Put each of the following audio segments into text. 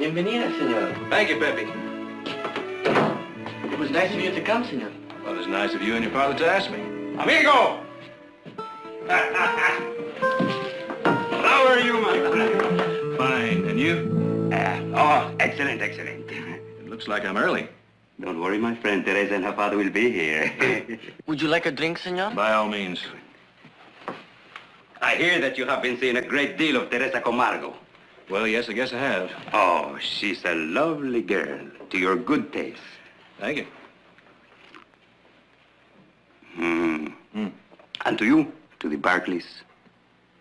Bienvenida, senor. Thank you, Pepe. It was nice of you to come, senor. Well, it's nice of you and your father to ask me. Amigo! How are you, my friend? Fine. And you? Excellent, excellent. It looks like I'm early. Don't worry, my friend. Teresa and her father will be here. Would you like a drink, senor? By all means. I hear that you have been seeing a great deal of Teresa Camargo. Well, yes, I guess I have. Oh, she's a lovely girl, to your good taste. Thank you. And to you, to the Barclays,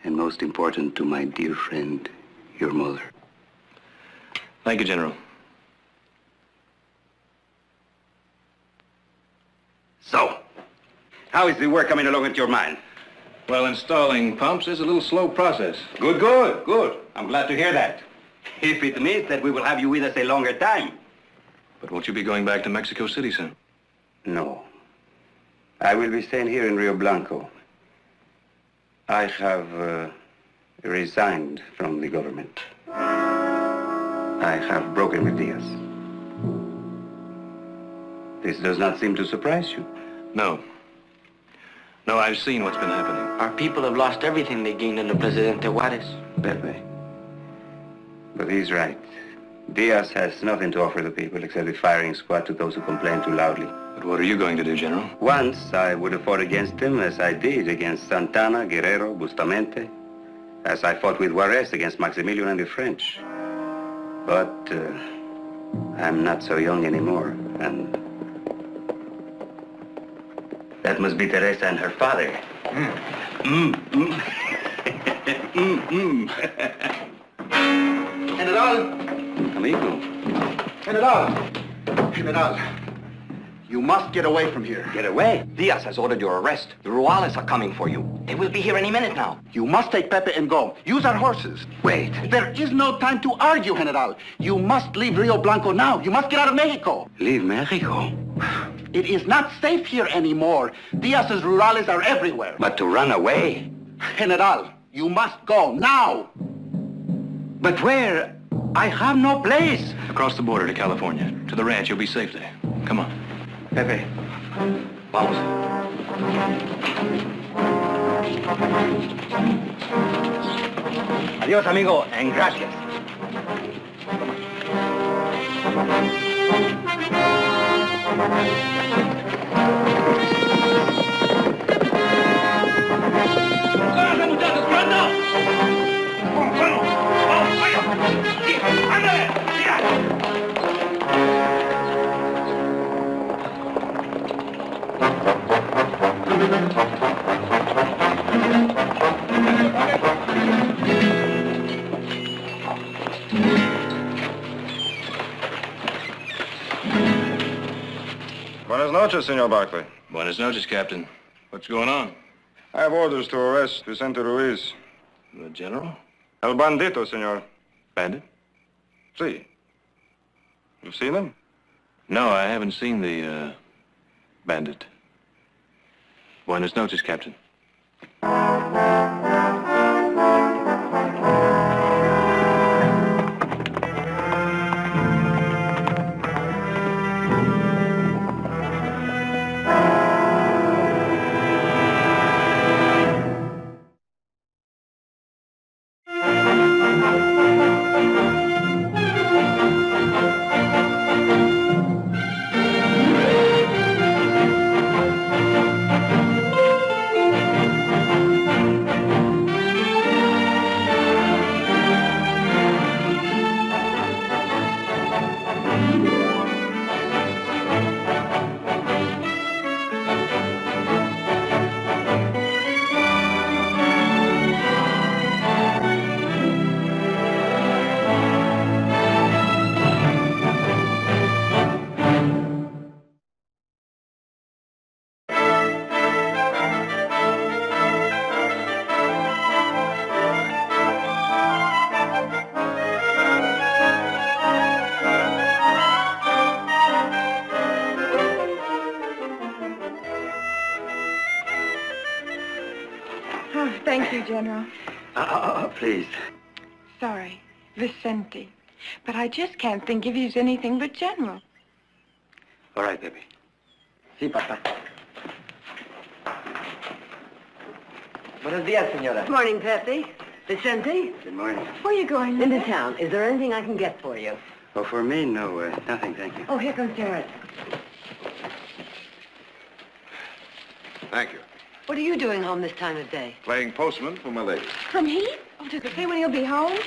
and most important, to my dear friend, your mother. Thank you, General. So, how is the work coming along at your mine? Well, installing pumps is a little slow process. Good, good, good. I'm glad to hear that. If it means that we will have you with us a longer time. But won't you be going back to Mexico City soon? No. I will be staying here in Rio Blanco. I have resigned from the government. I have broken with Diaz. This does not seem to surprise you. No. No, I've seen what's been happening. Our people have lost everything they gained under Presidente Juarez. Pepe. But he's right. Diaz has nothing to offer the people except a firing squad to those who complain too loudly. But what are you going to do, General? Once I would have fought against him as I did against Santana, Guerrero, Bustamante, as I fought with Juarez against Maximilian and the French. But I'm not so young anymore, and that must be Teresa and her father. General! Amigo. General, you must get away from here. Get away. Diaz has ordered your arrest. The Ruales are coming for you. They will be here any minute now. You must take Pepe and go. Use our horses. Wait. There is no time to argue, General. You must leave Rio Blanco now. You must get out of Mexico. Leave Mexico? It is not safe here anymore. Diaz's rurales are everywhere. But to run away? General, you must go now. But where? I have no place. Across the border to California. To the ranch. You'll be safe there. Come on. Pepe, vamos. Adiós, amigo, and gracias. Buenas noches, Senor Barclay. Buenas noches, Captain. What's going on? I have orders to arrest Vicente Ruiz. The General? El bandito, senor. Bandit? Si. You've seen him? No, I haven't seen the, bandit. Buenas noches, Captain. Thank you, General. Please. Sorry. Vicente. But I just can't think if he's anything but general. All right, Pepe. Sí, papá. Buenos días, señora. Good morning, Pepe. Vicente, Good morning. Where are you going? into town. Is there anything I can get for you? Oh, for me, no, nothing, thank you. Oh, here comes Jared. Thank you. What are you doing home this time of day? Playing postman for my lady. From Heath? Oh, does it say when he'll be home?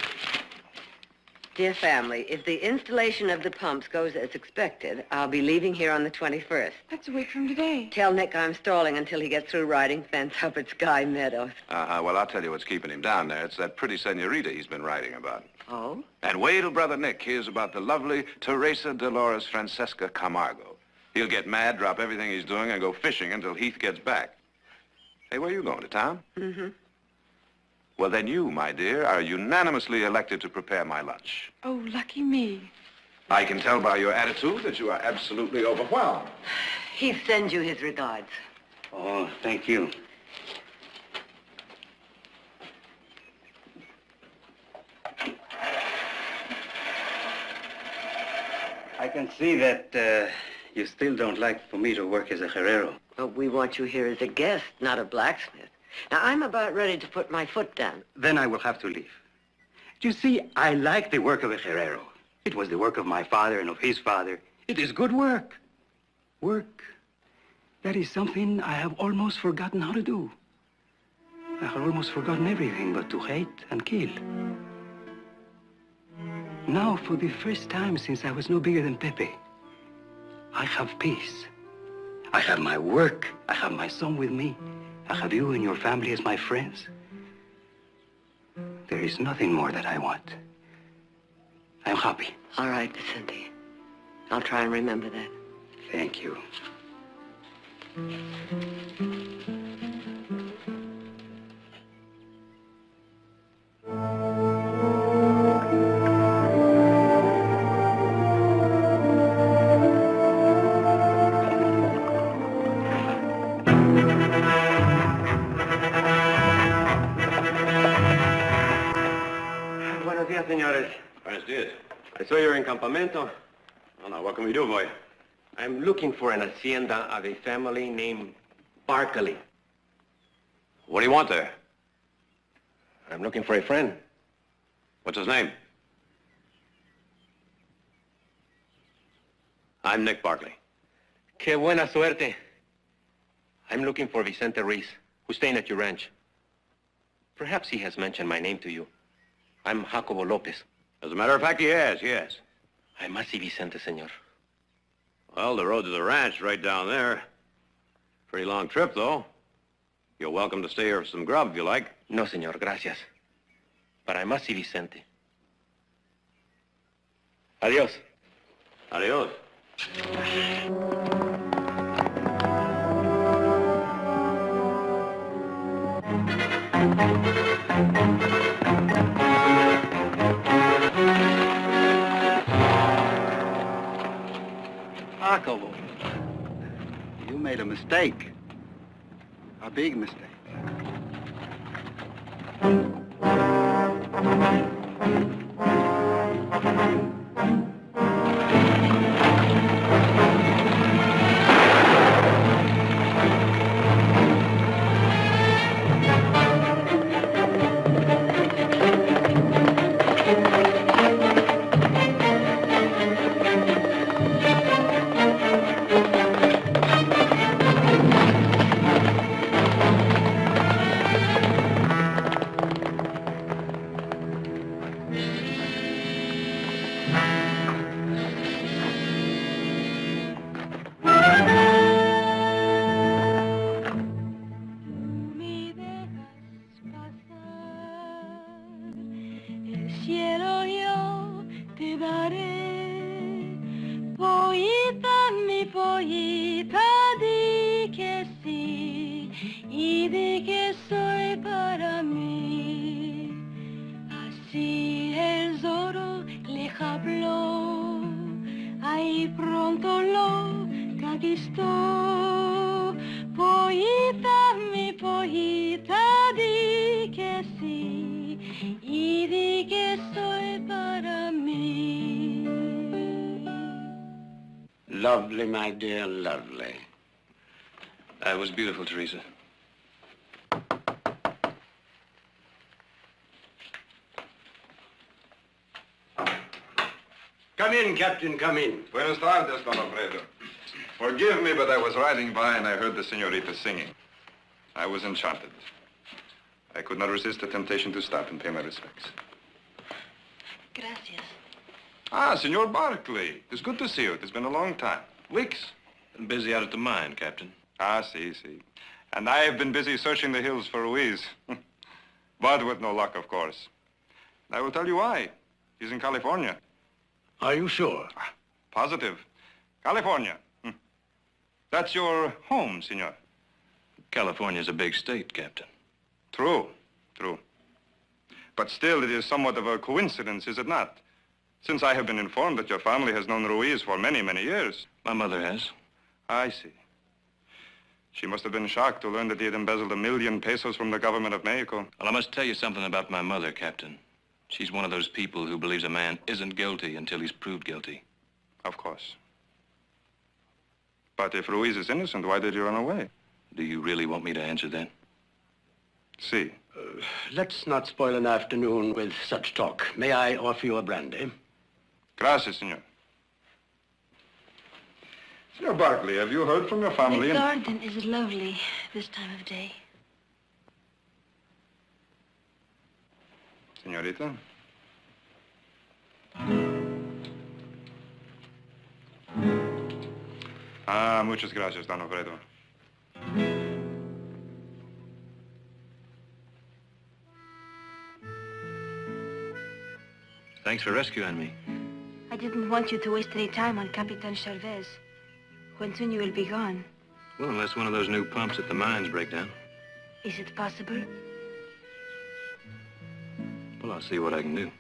Dear family, if the installation of the pumps goes as expected, I'll be leaving here on the 21st. That's a week from today. Tell Nick I'm stalling until he gets through riding fence up at Sky Meadows. Well, I'll tell you what's keeping him down there. It's that pretty senorita he's been writing about. Oh? And wait till Brother Nick hears about the lovely Teresa Dolores Francesca Camargo. He'll get mad, drop everything he's doing, and go fishing until Heath gets back. Hey, where are you going, to town? Mm-hmm. Well, then you, my dear, are unanimously elected to prepare my lunch. Oh, lucky me. I can tell by your attitude that you are absolutely overwhelmed. He sends you his regards. Oh, thank you. I can see that you still don't like for me to work as a herrero. But we want you here as a guest, not a blacksmith. Now, I'm about ready to put my foot down. Then I will have to leave. You see, I like the work of a herrero. It was the work of my father and of his father. It is good work. Work. That is something I have almost forgotten how to do. I have almost forgotten everything but to hate and kill. Now, for the first time since I was no bigger than Pepe, I have peace. I have my work. I have my son with me. I have you and your family as my friends. There is nothing more that I want. I'm happy. All right, Vicente. I'll try and remember that. Thank you. Buenos días, señores. Buenos dias. I saw you're in campamento. Well, now, what can we do for you? I'm looking for an hacienda of a family named Barkley. What do you want there? I'm looking for a friend. What's his name? I'm Nick Barkley. Qué buena suerte. I'm looking for Vicente Ruiz, who's staying at your ranch. Perhaps he has mentioned my name to you. I'm Jacobo Lopez. As a matter of fact, he has, yes. I must see Vicente, senor. Well, the road to the ranch right down there. Pretty long trip, though. You're welcome to stay here for some grub if you like. No, senor, gracias. But I must see Vicente. Adios. Adios. Jacobo, you made a mistake. A big mistake. Y di que soy para mí. lovely, my dear, lovely. That was beautiful, Teresa. Come in, Captain, come in. Buenas tardes, Don Alfredo. Forgive me, but I was riding by and I heard the señorita singing. I was enchanted. I could not resist the temptation to stop and pay my respects. Gracias. Ah, Senor Barkley. It's good to see you. It's been a long time. Weeks. Been busy out at the mine, Captain. Ah, see. And I have been busy searching the hills for Ruiz. But with no luck, of course. I will tell you why. He's in California. Are you sure? Positive. California. That's your home, senor. California's a big state, Captain. True. But still, it is somewhat of a coincidence, is it not? Since I have been informed that your family has known Ruiz for many, many years. My mother has. I see. She must have been shocked to learn that he had embezzled 1 million pesos from the government of Mexico. Well, I must tell you something about my mother, Captain. She's one of those people who believes a man isn't guilty until he's proved guilty. Of course. But if Ruiz is innocent, why did you run away? Do you really want me to answer that? See. Let's not spoil an afternoon with such talk. May I offer you a brandy? Gracias, senor. Senor Barkley, have you heard from your family? The garden is lovely this time of day. Señorita? Ah, muchas gracias, Don Alfredo. Thanks for rescuing me. I didn't want you to waste any time on Capitan Chavez. When soon you will be gone. Well, unless one of those new pumps at the mines break down. Is it possible? Well, I'll see what I can do.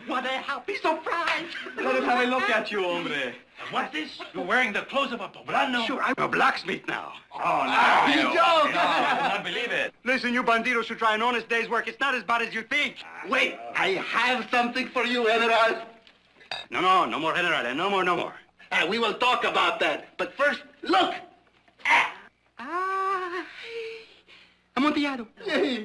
What a happy surprise! Let us have a look at you, hombre. What's this? You're wearing the clothes of a poblano? Sure, I'm a blacksmith now. Oh, no. You joke! I cannot believe it. Listen, you bandidos should try an honest day's work. It's not as bad as you think. Wait, I have something for you, General. No more, General. No more. We will talk about that. But first, look! Amontillado.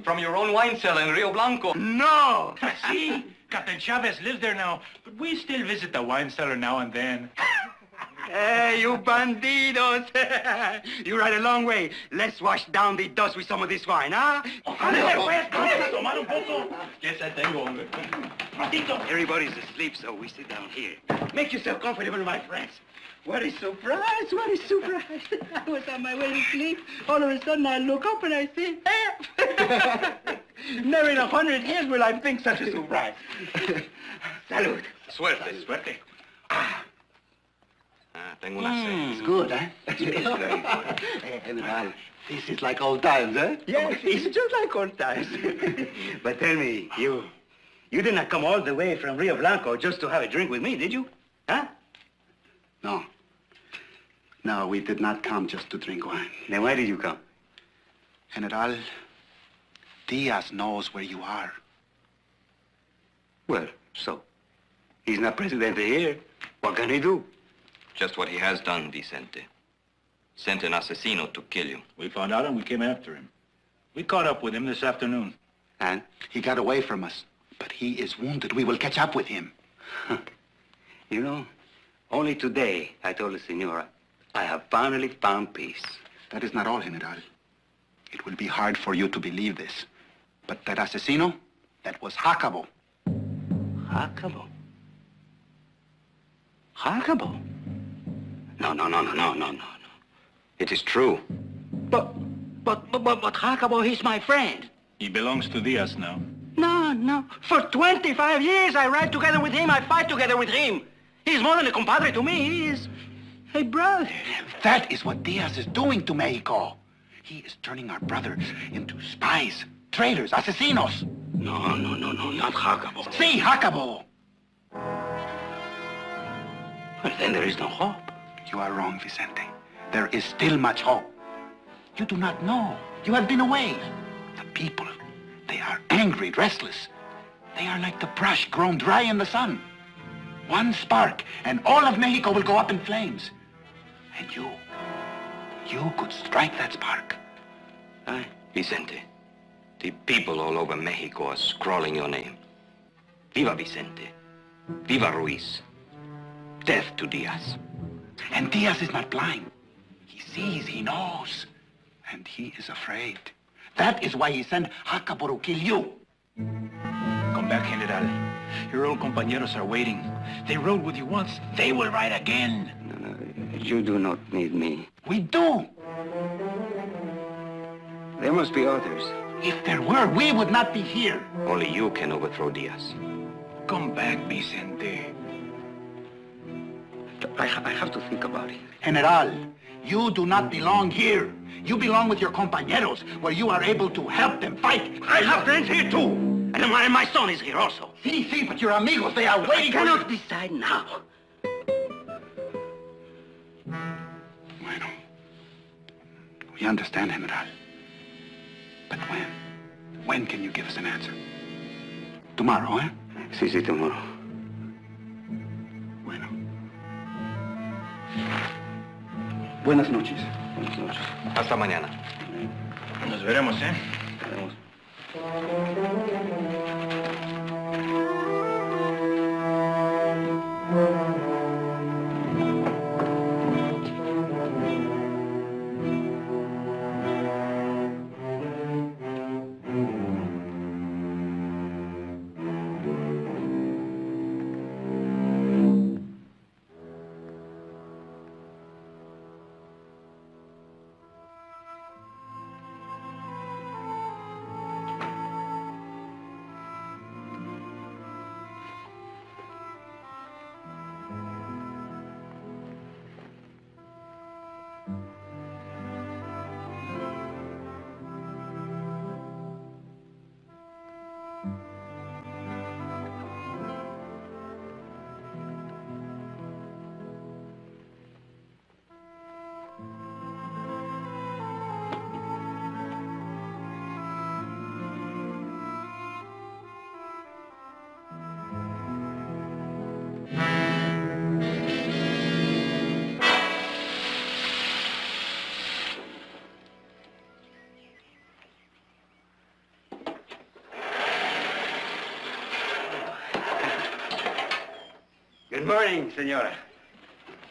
From your own wine cellar in Rio Blanco. No! See? Captain Chavez lives there now, but we still visit the wine cellar now and then. Hey, you bandidos! You ride a long way. Let's wash down the dust with some of this wine, huh? Tomar un poco. Yes, I tengo, hombre. Everybody's asleep, so we sit down here. Make yourself comfortable, my friends. What a surprise, what a surprise. I was on my way to sleep. All of a sudden, I look up and I see, never in 100 years will I think such a surprise. Salud. Suerte. Tengo una sed. It's good, huh? General, this is like old times, huh? Yes, it's just like old times. But tell me, you did not come all the way from Rio Blanco just to have a drink with me, did you? Huh? No, we did not come just to drink wine. Then why did you come? General, Diaz knows where you are. Well, so? He's not president here. What can he do? Just what he has done, Vicente. Sent an asesino to kill you. We found out and we came after him. We caught up with him this afternoon. And he got away from us. But he is wounded. We will catch up with him. You know, only today I told the senora, I have finally found peace. That is not all, General. It will be hard for you to believe this. But that asesino, that was Jacobo. Jacobo? Jacobo? No. It is true. But Jacobo, he's my friend. He belongs to Diaz now. No. For 25 years, I ride together with him. I fight together with him. He's more than a compadre to me. He is a brother. That is what Diaz is doing to Mexico. He is turning our brothers into spies, traitors, asesinos. No, not Jacobo. See, Jacobo. Well, then there is no hope. You are wrong, Vicente. There is still much hope. You do not know. You have been away. The people, they are angry, restless. They are like the brush grown dry in the sun. One spark, and all of Mexico will go up in flames. And you could strike that spark. Aye, Vicente. The people all over Mexico are scrawling your name. Viva Vicente. Viva Ruiz. Death to Diaz. And Diaz is not blind. He sees, he knows. And he is afraid. That is why he sent Jacobo to kill you. Come back, General. Your old compañeros are waiting. They rode with you once. They will ride again. No, you do not need me. We do. There must be others. If there were, we would not be here. Only you can overthrow Diaz. Come back, Vicente. I have to think about it. General, you do not belong here. You belong with your compañeros, where you are able to help them fight. I have friends here, too. And my son is here also. See, but your amigos, they are waiting for you. I cannot decide now. Bueno. We understand, General. But when? When can you give us an answer? Tomorrow, eh? Sí, tomorrow. Bueno. Buenas noches. Buenas noches. Hasta mañana. Nos veremos, ¿eh? Good morning, senora.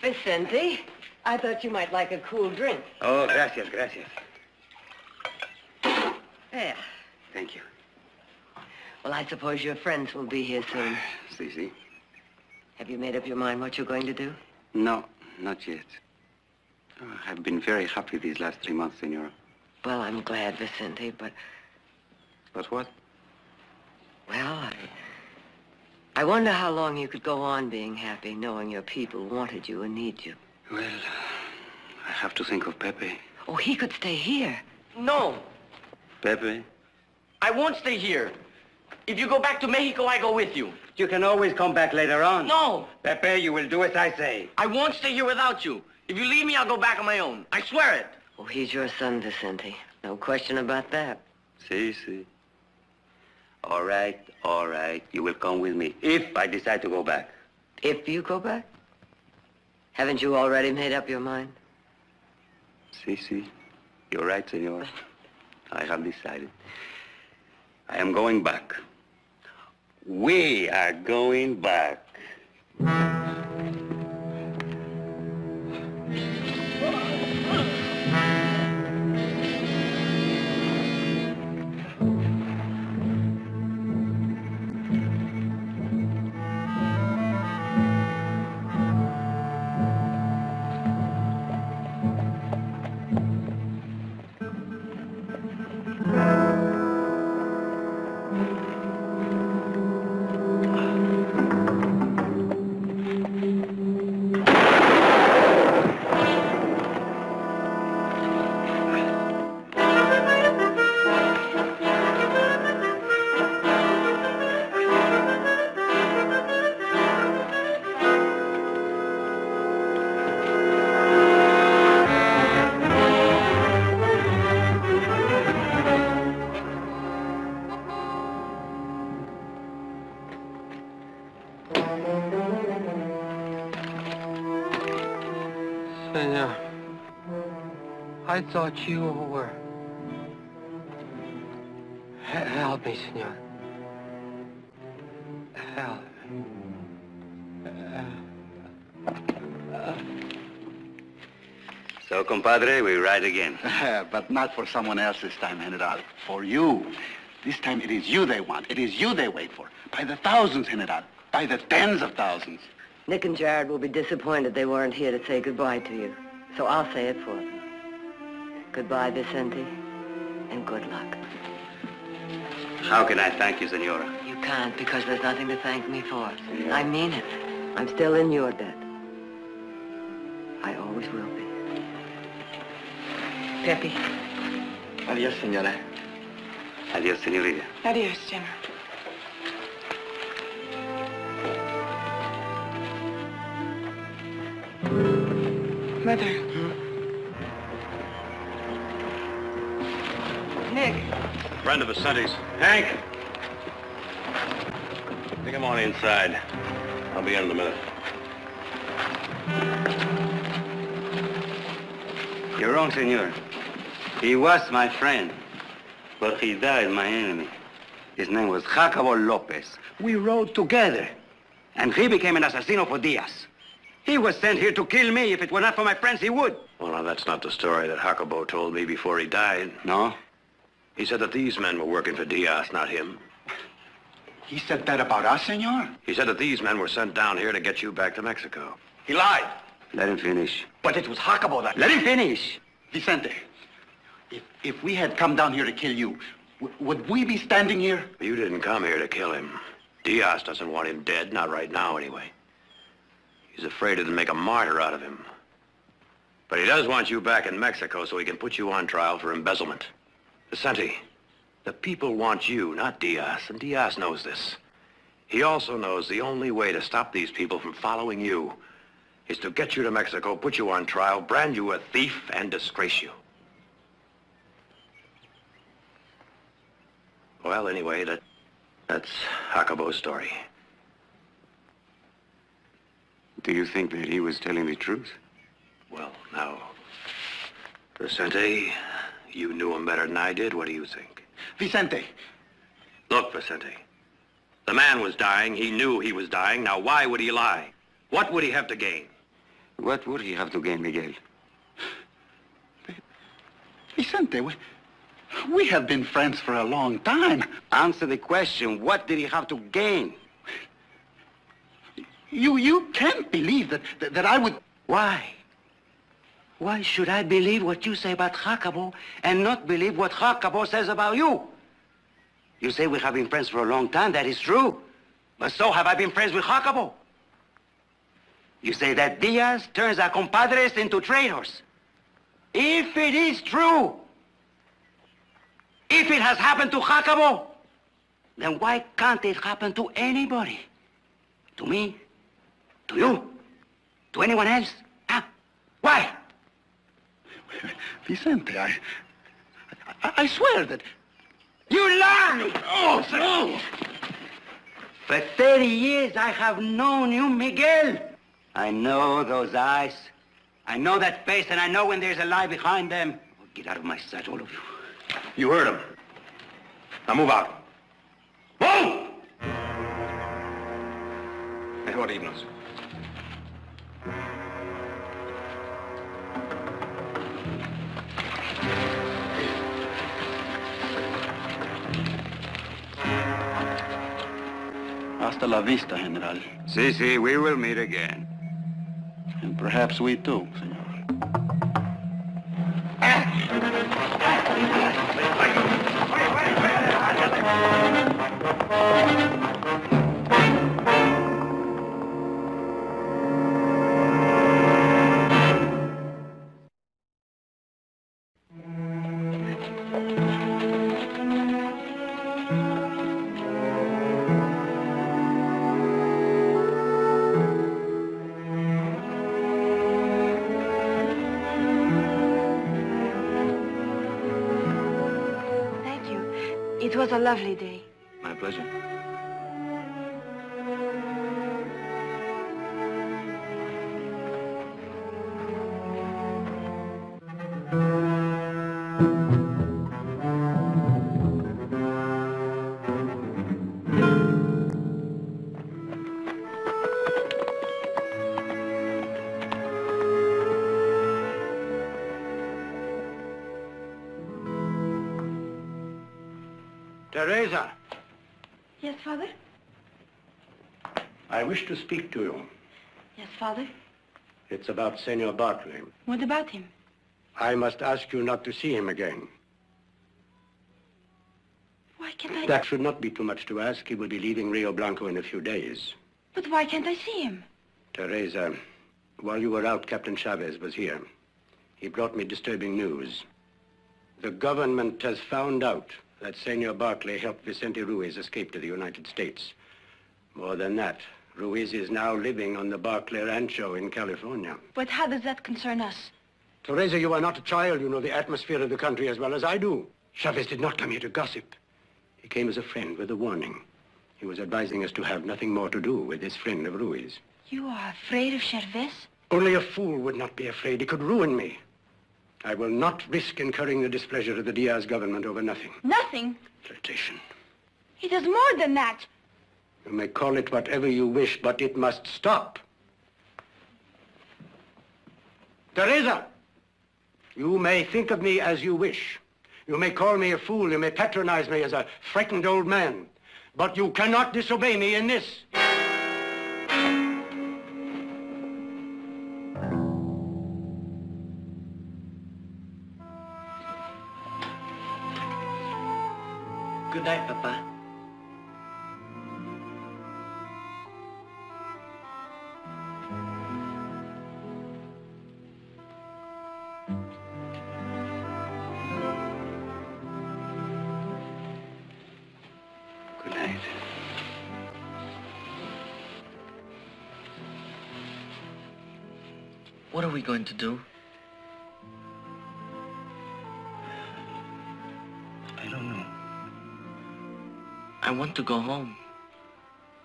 Vicente, I thought you might like a cool drink. Oh, gracias. There. Thank you. Well, I suppose your friends will be here soon. See. Have you made up your mind what you're going to do? No, not yet. I've been very happy these last 3 months, senora. Well, I'm glad, Vicente, but... But what? Well, I wonder how long you could go on being happy, knowing your people wanted you and need you. Well, I have to think of Pepe. Oh, he could stay here. No, Pepe? I won't stay here. If you go back to Mexico, I go with you. You can always come back later on. No, Pepe, you will do as I say. I won't stay here without you. If you leave me, I'll go back on my own. I swear it. Oh, he's your son, Vicente. No question about that. See. All right. You will come with me if I decide to go back. If you go back? Haven't you already made up your mind? Si. You're right, senor. I have decided. I am going back. We are going back. Senor, I thought you were... Help me, senor. Help. So, compadre, we ride again. But not for someone else this time, General. For you. This time it is you they want. It is you they wait for. By the thousands, General. By the tens of thousands. Nick and Gerard will be disappointed they weren't here to say goodbye to you. So I'll say it for them. Goodbye, Vicente, and good luck. How can I thank you, senora? You can't, because there's nothing to thank me for. I mean it. I'm still in your debt. I always will be. Pepe. Adios, señora. Adios, senorita. Adios, General. Mother. Nick. Friend of Vicente's. Hank! Take him on inside. I'll be in a minute. You're wrong, senor. He was my friend, but he died my enemy. His name was Jacobo Lopez. We rode together, and he became an asesino for Diaz. He was sent here to kill me. If it were not for my friends, he would. Well, now, that's not the story that Jacobo told me before he died. No? He said that these men were working for Diaz, not him. He said that about us, senor? He said that these men were sent down here to get you back to Mexico. He lied. Let him finish. But it was Jacobo that... Let him finish! Vicente, if we had come down here to kill you, would we be standing here? You didn't come here to kill him. Diaz doesn't want him dead, not right now anyway. He's afraid it'll make a martyr out of him. But he does want you back in Mexico so he can put you on trial for embezzlement. Vicente, the people want you, not Diaz, and Diaz knows this. He also knows the only way to stop these people from following you is to get you to Mexico, put you on trial, brand you a thief, and disgrace you. Well, anyway, that's Jacobo's story. Do you think that he was telling the truth? Well, now, Vicente, you knew him better than I did. What do you think? Vicente. Look, Vicente, the man was dying. He knew he was dying. Now, why would he lie? What would he have to gain? What would he have to gain, Miguel? Vicente, we have been friends for a long time. Answer the question. What did he have to gain? You can't believe that I would... Why? Why should I believe what you say about Jacobo and not believe what Jacobo says about you? You say we have been friends for a long time. That is true. But so have I been friends with Jacobo. You say that Diaz turns our compadres into traitors. If it is true, if it has happened to Jacobo, then why can't it happen to anybody? To me? To you? To anyone else? Huh? Why? Vicente, I swear that... You lie! Oh, no! For 30 years I have known you, Miguel. I know those eyes. I know that face, and I know when there's a lie behind them. Oh, get out of my sight, all of you. You heard him. Now move out. Move! Mejor irnos. Hasta la vista, General. Si, we will meet again. And perhaps we too, senor. It was a lovely day. My pleasure. Teresa, Yes, Father? I wish to speak to you. Yes, Father? It's about Senor Barclay. What about him? I must ask you not to see him again. Why can't I... That should not be too much to ask. He will be leaving Rio Blanco in a few days. But why can't I see him? Teresa, while you were out, Captain Chavez was here. He brought me disturbing news. The government has found out that Senor Barclay helped Vicente Ruiz escape to the United States. More than that, Ruiz is now living on the Barclay Rancho in California. But how does that concern us? Teresa, you are not a child. You know the atmosphere of the country as well as I do. Chavez did not come here to gossip. He came as a friend with a warning. He was advising us to have nothing more to do with this friend of Ruiz. You are afraid of Chavez? Only a fool would not be afraid. He could ruin me. I will not risk incurring the displeasure of the Diaz government over nothing. Nothing? Flirtation. He does more than that. You may call it whatever you wish, but it must stop. Teresa, you may think of me as you wish. You may call me a fool. You may patronize me as a frightened old man. But you cannot disobey me in this. Good night, Papa. Good night. What are we going to do? I don't know. I want to go home.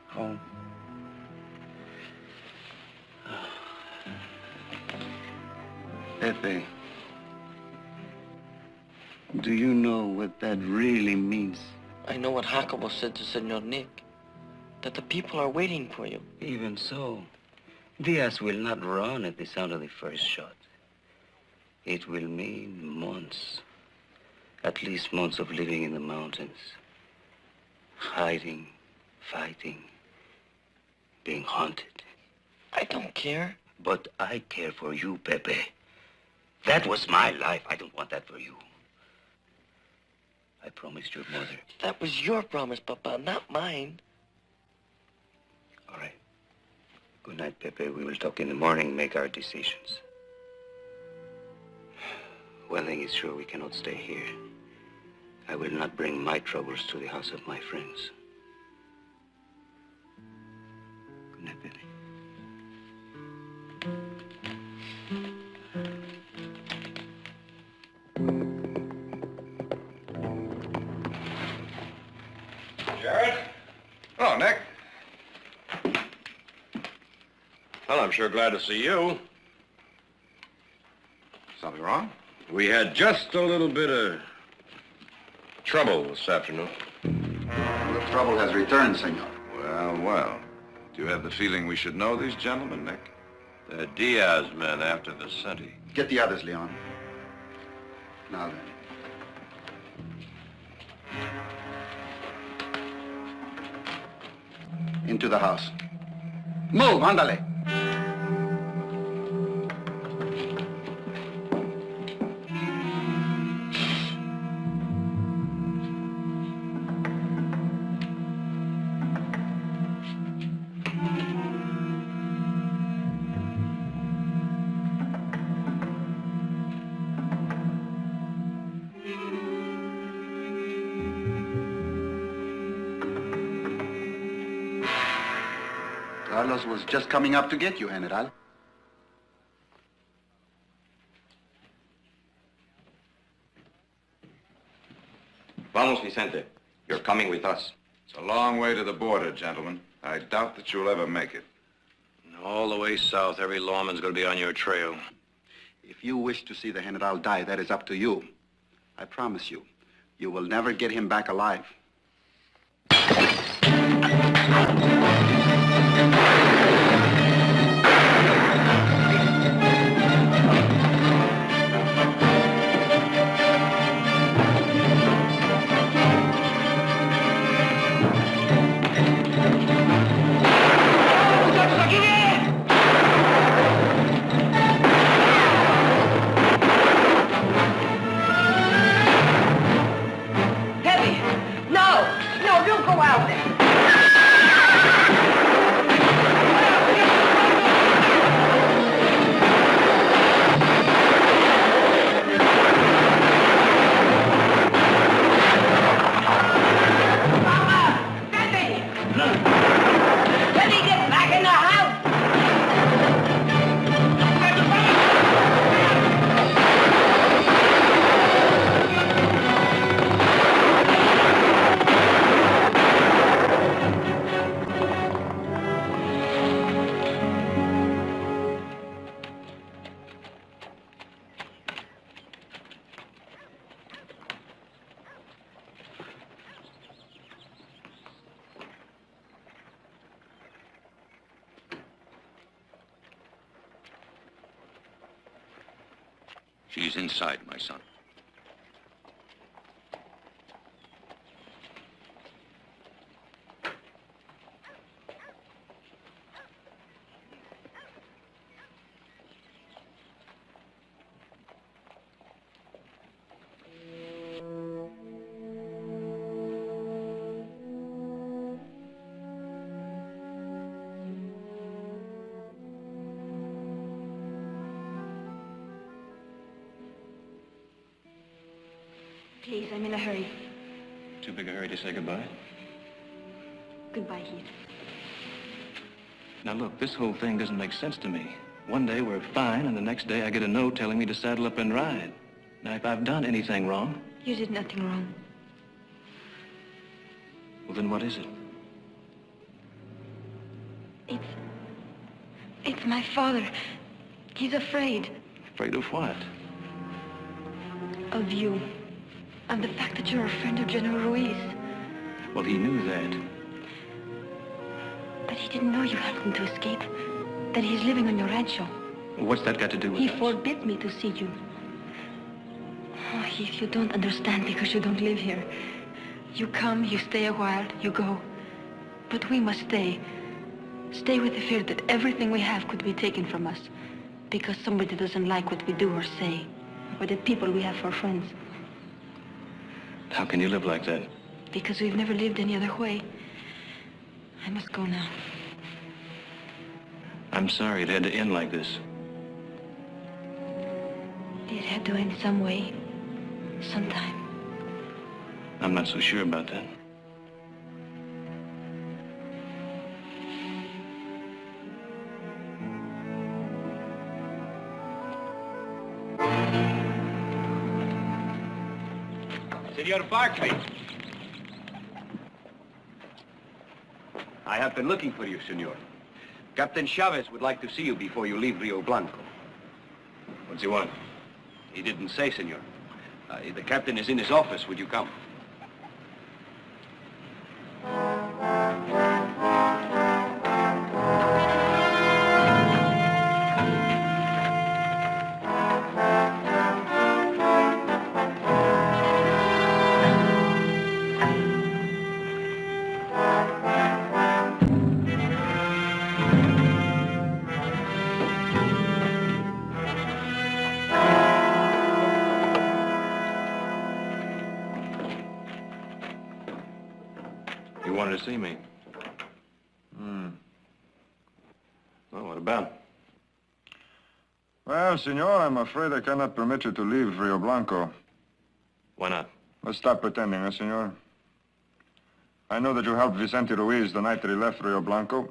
Home. Pepe, do you know what that really means? I know what Jacobo said to Senor Nick, that the people are waiting for you. Even so, Diaz will not run at the sound of the first shot. It will mean months, at least months of living in the mountains. Hiding, fighting, being hunted. I don't care. But I care for you, Pepe. That was my life. I don't want that for you. I promised your mother. That was your promise, Papa, not mine. All right. Good night, Pepe. We will talk in the morning, make our decisions. One thing is sure, we cannot stay here. I will not bring my troubles to the house of my friends. Good night, Pepe. Jared? Oh, Nick. Well, I'm sure glad to see you. Something wrong? We had just a little bit of trouble this afternoon. The trouble has returned, senor. Well, well. Do you have the feeling we should know these gentlemen, Nick? The Diaz men after Vicente. Get the others, Leon. Now then. Into the house. Move, ándale. Carlos was just coming up to get you, General. Vamos, Vicente. You're coming with us. It's a long way to the border, gentlemen. I doubt that you'll ever make it. All the way south, every lawman's going to be on your trail. If you wish to see the General die, that is up to you. I promise you, you will never get him back alive. She's inside, my son. Please, I'm in a hurry. Too big a hurry to say goodbye? Goodbye, Heath. Now look, this whole thing doesn't make sense to me. One day we're fine, and the next day I get a note telling me to saddle up and ride. Now, if I've done anything wrong... You did nothing wrong. Well, then what is it? It's my father. He's afraid. Afraid of what? Of you. And the fact that you're a friend of General Ruiz. Well, he knew that. But he didn't know you helped him to escape. That he's living on your rancho. What's that got to do with He us? forbid me to see you. Oh, Heath, you don't understand because you don't live here. You come, you stay a while, you go. But we must stay. Stay with the fear that everything we have could be taken from us. Because somebody doesn't like what we do or say. Or the people we have for friends. How can you live like that? Because we've never lived any other way. I must go now. I'm sorry it had to end like this. It had to end some way. Sometime. I'm not so sure about that. Senor Barkley. I have been looking for you, senor. Captain Chavez would like to see you before you leave Rio Blanco. What's he want? He didn't say, senor. The captain is in his office. Would you come? You wanted to see me? Well, what about? Well, senor, I'm afraid I cannot permit you to leave Rio Blanco. Why not? Well, stop pretending, senor. I know that you helped Vicente Ruiz the night that he left Rio Blanco.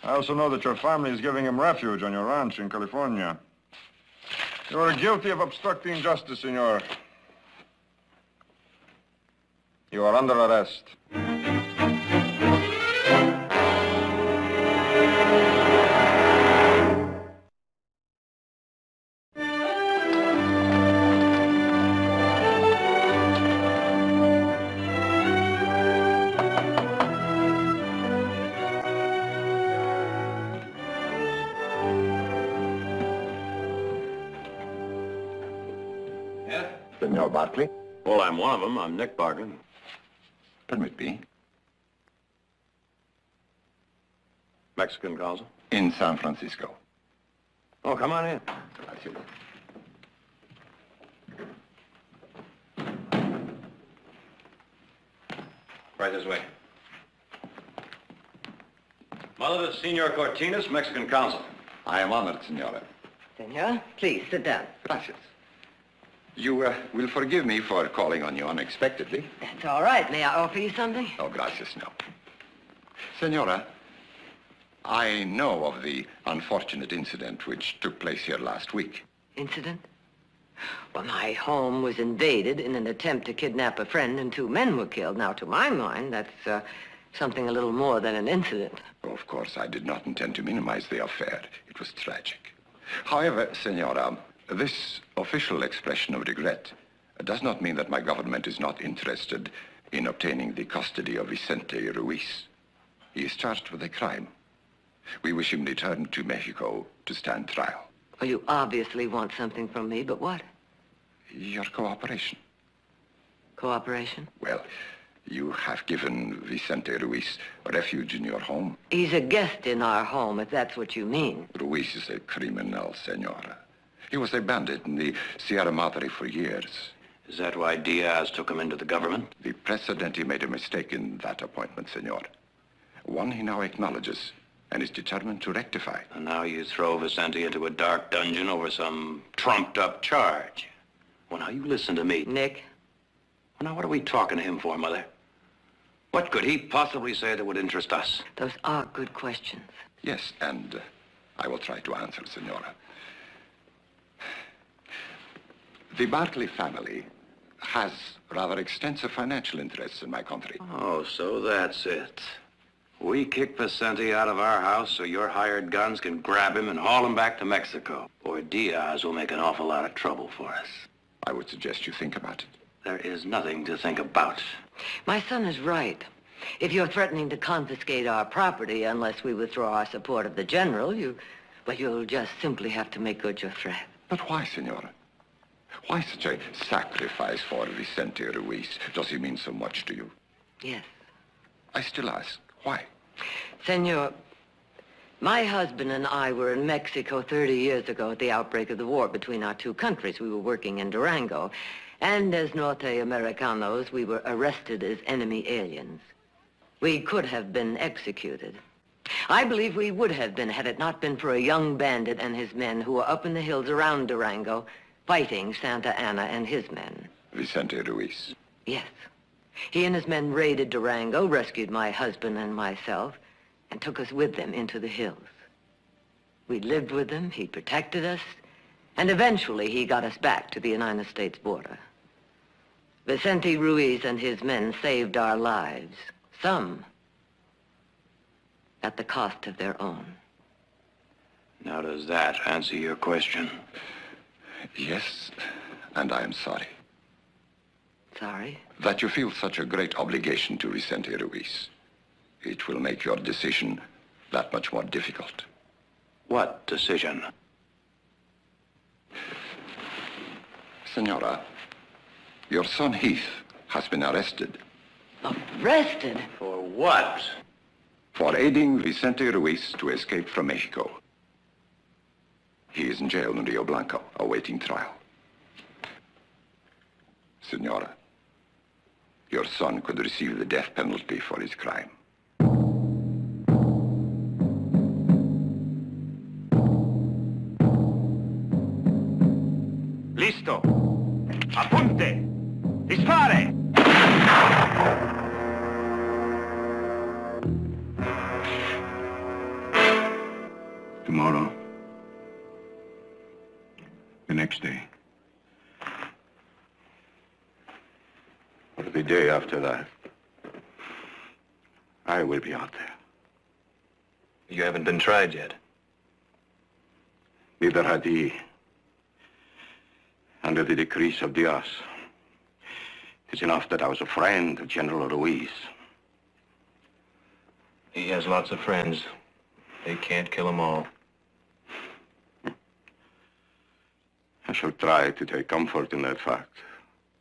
I also know that your family is giving him refuge on your ranch in California. You are guilty of obstructing justice, senor. You are under arrest. Senor Barkley? Well, I'm one of them. I'm Nick Barkley. Permit me. Mexican consul. In San Francisco. Oh, come on in. Gracias. Right this way. Mother to Senor Cortinas, Mexican consul. I am honored, senora. Senor, please sit down. Gracias. You will forgive me for calling on you unexpectedly. That's all right. May I offer you something? Oh, gracias, no. Senora, I know of the unfortunate incident which took place here last week. Incident? Well, my home was invaded in an attempt to kidnap a friend, and 2 men were killed. Now, to my mind, that's something a little more than an incident. Oh, of course, I did not intend to minimize the affair. It was tragic. However, senora, this official expression of regret does not mean that my government is not interested in obtaining the custody of Vicente Ruiz. He is charged with a crime. We wish him returned to Mexico to stand trial. Well, you obviously want something from me, but what? Your cooperation. Cooperation? Well, you have given Vicente Ruiz refuge in your home. He's a guest in our home, if that's what you mean. Ruiz is a criminal, senora. He was a bandit in the Sierra Madre for years. Is that why Diaz took him into the government? The Presidente made a mistake in that appointment, senor. One he now acknowledges and is determined to rectify. And now you throw Vicente into a dark dungeon over some trumped-up charge. Well, now, you listen to me. Nick? Well, now, what are we talking to him for, Mother? What could he possibly say that would interest us? Those are good questions. Yes, and I will try to answer, senora. The Barkley family has rather extensive financial interests in my country. Oh, so that's it. We kick Vicente out of our house so your hired guns can grab him and haul him back to Mexico. Or Diaz will make an awful lot of trouble for us. I would suggest you think about it. There is nothing to think about. My son is right. If you're threatening to confiscate our property unless we withdraw our support of the general, you'll just simply have to make good your threat. But why, senora? Why such a sacrifice for Vicente Ruiz? Does he mean so much to you? Yes. I still ask, why? Senor, my husband and I were in Mexico 30 years ago at the outbreak of the war between our 2 countries. We were working in Durango. And as Norte Americanos, we were arrested as enemy aliens. We could have been executed. I believe we would have been had it not been for a young bandit and his men who were up in the hills around Durango fighting Santa Anna and his men. Vicente Ruiz. Yes. He and his men raided Durango, rescued my husband and myself, and took us with them into the hills. We lived with him, he protected us, and eventually he got us back to the United States border. Vicente Ruiz and his men saved our lives, some at the cost of their own. Now, does that answer your question? Yes, and I am sorry. Sorry? That you feel such a great obligation to Vicente Ruiz. It will make your decision that much more difficult. What decision? Senora, your son Heath has been arrested. Arrested? For what? For aiding Vicente Ruiz to escape from Mexico. He is in jail in Rio Blanco, awaiting trial. Senora, your son could receive the death penalty for his crime. Listo. Apunte. Dispare. Tomorrow. The next day. Or the day after that. I will be out there. You haven't been tried yet. Neither had he. Under the decrees of Diaz. It's enough that I was a friend of General Ruiz. He has lots of friends. They can't kill them all. I shall try to take comfort in that fact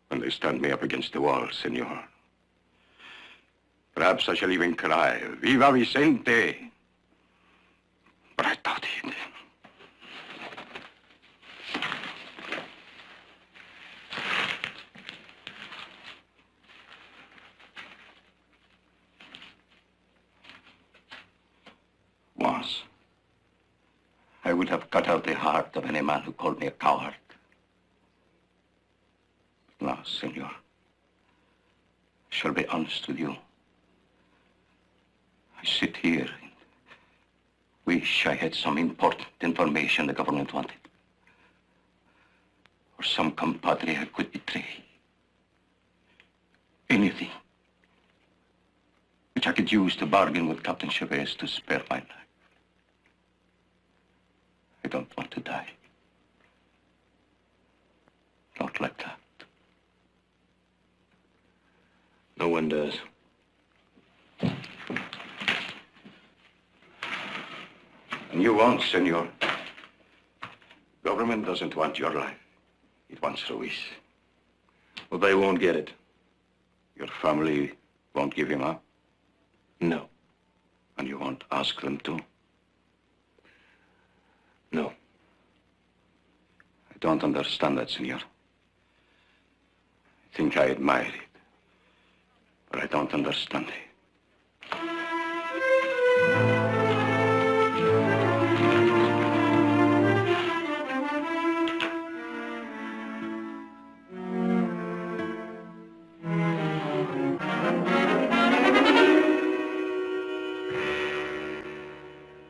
when they stand me up against the wall, senor. Perhaps I shall even cry, Viva Vicente! But I doubt it. Once, I would have cut out the heart of any man who called me a coward. Now, senor, I shall be honest with you. I sit here and wish I had some important information the government wanted. Or some compadre I could betray. Anything which I could use to bargain with Captain Chavez to spare my life. I don't want to die. Not like that. No one does. And you won't, senor. Government doesn't want your life. It wants Ruiz. Well, they won't get it. Your family won't give him up? No. And you won't ask them to? No. I don't understand that, senor. I think I admire it. But I don't understand it.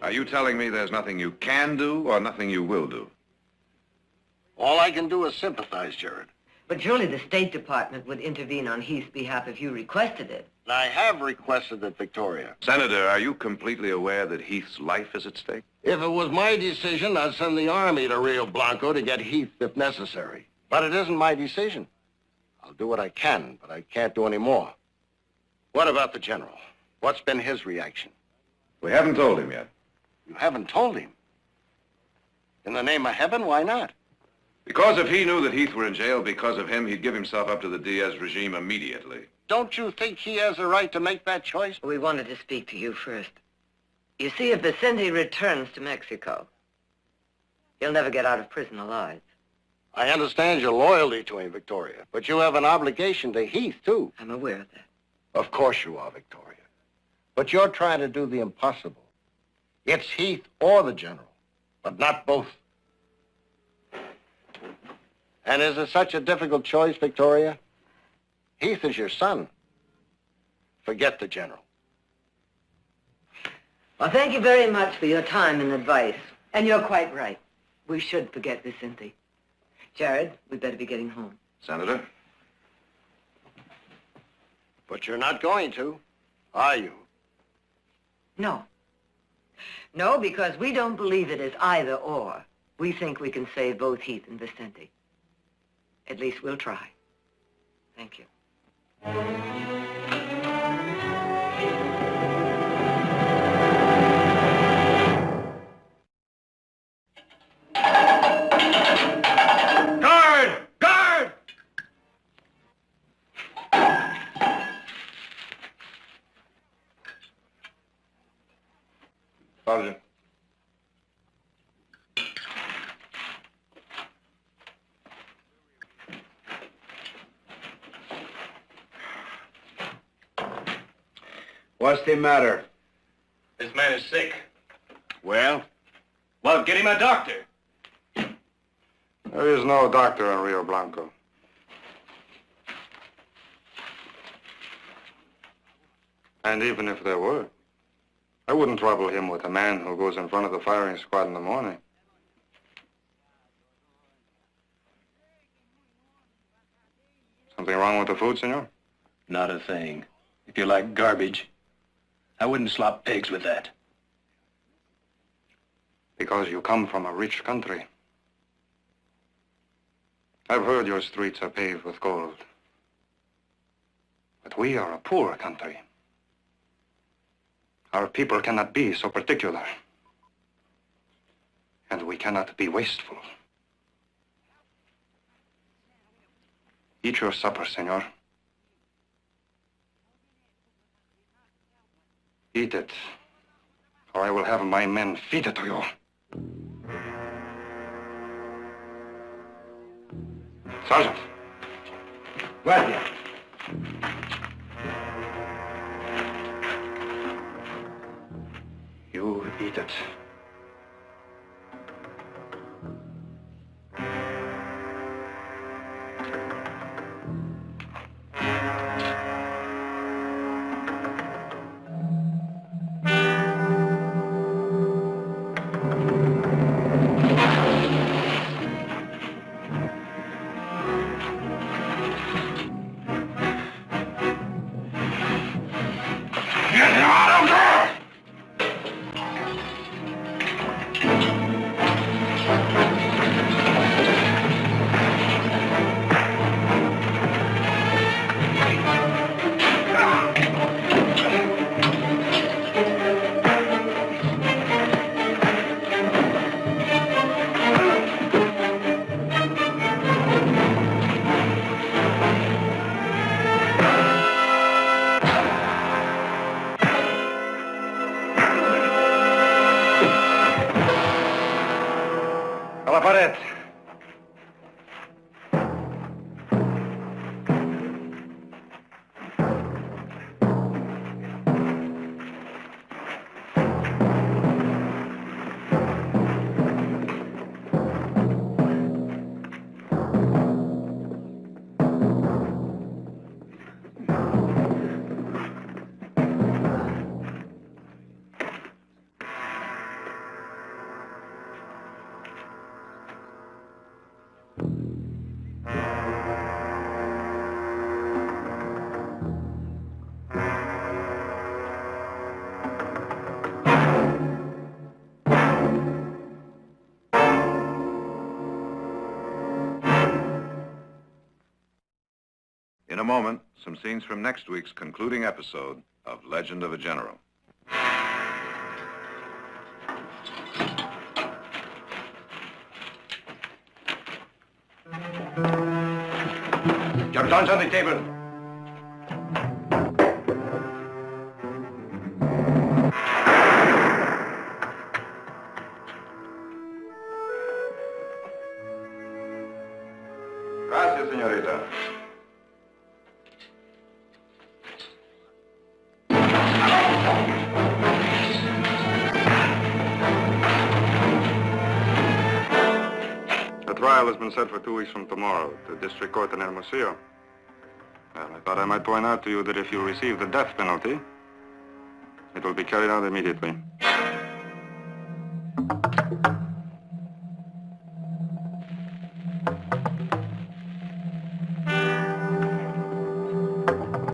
Are you telling me there's nothing you can do or nothing you will do? All I can do is sympathize, Gerard. But surely the State Department would intervene on Heath's behalf if you requested it. And I have requested it, Victoria. Senator, are you completely aware that Heath's life is at stake? If it was my decision, I'd send the army to Rio Blanco to get Heath if necessary. But it isn't my decision. I'll do what I can, but I can't do any more. What about the general? What's been his reaction? We haven't told him yet. You haven't told him? In the name of heaven, why not? Because if he knew that Heath were in jail because of him, he'd give himself up to the Diaz regime immediately. Don't you think he has a right to make that choice? We wanted to speak to you first. You see, if Vicente returns to Mexico, he'll never get out of prison alive. I understand your loyalty to him, Victoria, but you have an obligation to Heath, too. I'm aware of that. Of course you are, Victoria. But you're trying to do the impossible. It's Heath or the general, but not both. And is it such a difficult choice, Victoria? Heath is your son. Forget the general. Well, thank you very much for your time and advice. And you're quite right. We should forget Vicente. Jared, we'd better be getting home. Senator? But you're not going to, are you? No. No, because we don't believe it is either or. We think we can save both Heath and Vicente. At least we'll try. Thank you. Guard! Guard! Sergeant. What's the matter? This man is sick. Well? Well, get him a doctor. There is no doctor in Rio Blanco. And even if there were, I wouldn't trouble him with a man who goes in front of the firing squad in the morning. Something wrong with the food, senor? Not a thing. If you like garbage, I wouldn't slop eggs with that. Because you come from a rich country. I've heard your streets are paved with gold. But we are a poor country. Our people cannot be so particular. And we cannot be wasteful. Eat your supper, senor. Eat it, or I will have my men feed it to you. Sergeant. Guardia. You eat it. A la pared. In a moment, some scenes from next week's concluding episode of Legend of a General. Your guns on the table. Gracias, señorita. The trial has been set for 2 weeks from tomorrow at the district court in Hermosillo. Well, I thought I might point out to you that if you receive the death penalty, it will be carried out immediately.